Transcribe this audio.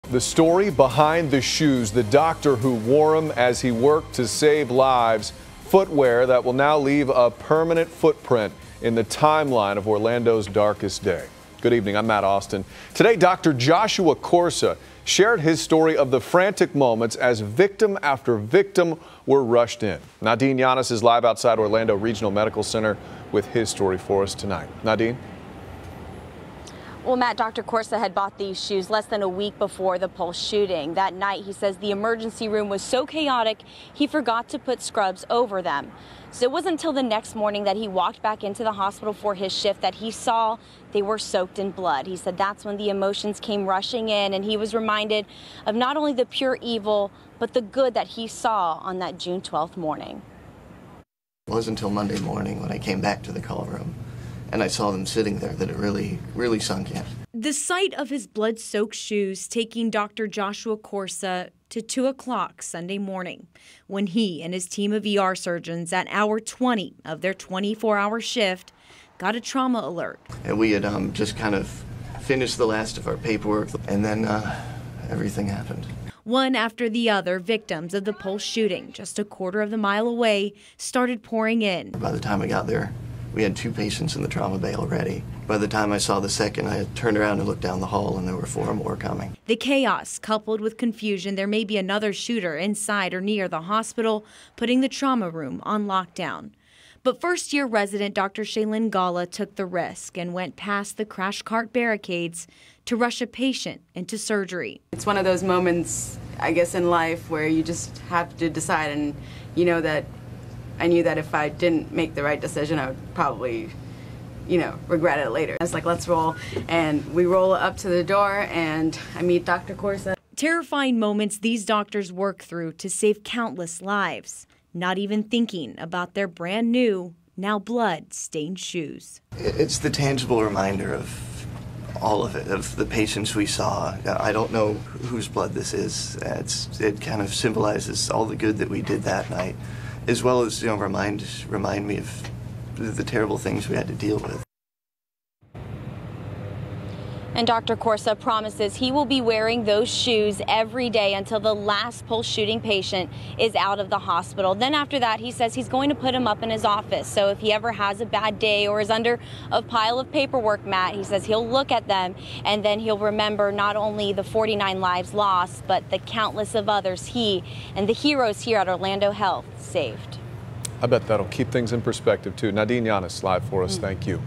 The story behind the shoes, the doctor who wore them as he worked to save lives, footwear that will now leave a permanent footprint in the timeline of Orlando's darkest day. Good evening, I'm Matt Austin. Today, Dr. Joshua Corsa shared his story of the frantic moments as victim after victim were rushed in. Nadine Yanis is live outside Orlando Regional Medical Center with his story for us tonight. Nadine? Well, Matt, Dr. Corsa had bought these shoes less than a week before the Pulse shooting. That night, he says the emergency room was so chaotic, he forgot to put scrubs over them. So it wasn't until the next morning that he walked back into the hospital for his shift that he saw they were soaked in blood. He said that's when the emotions came rushing in, and he was reminded of not only the pure evil, but the good that he saw on that June 12th morning. It wasn't until Monday morning when I came back to the call room and I saw them sitting there that it really sunk in. The sight of his blood-soaked shoes taking Dr. Joshua Corsa to 2 o'clock Sunday morning when he and his team of ER surgeons at hour 20 of their 24-hour shift got a trauma alert. And we had just kind of finished the last of our paperwork, and then everything happened. One after the other, victims of the Pulse shooting just a quarter of the mile away started pouring in. By the time I got there, we had 2 patients in the trauma bay already. By the time I saw the second, I had turned around and looked down the hall, and there were 4 more coming. The chaos, coupled with confusion, there may be another shooter inside or near the hospital, putting the trauma room on lockdown. But first-year resident Dr. Shaylin Gala took the risk and went past the crash cart barricades to rush a patient into surgery. It's one of those moments, I guess, in life where you just have to decide, and you know that I knew that if I didn't make the right decision, I would probably, regret it later. I was like, let's roll. And we roll up to the door, and I meet Dr. Corsa. Terrifying moments these doctors work through to save countless lives, not even thinking about their brand new, now blood-stained shoes. It's the tangible reminder of all of it, of the patients we saw. I don't know whose blood this is. It kind of symbolizes all the good that we did that night, as well as, remind me of the terrible things we had to deal with. And Dr. Corsa promises he will be wearing those shoes every day until the last Pulse shooting patient is out of the hospital. Then after that, he says he's going to put them up in his office. So if he ever has a bad day or is under a pile of paperwork, Matt, he says he'll look at them and then he'll remember not only the 49 lives lost, but the countless of others he and the heroes here at Orlando Health saved. I bet that'll keep things in perspective, too. Nadine Yanis live for us. Thank you.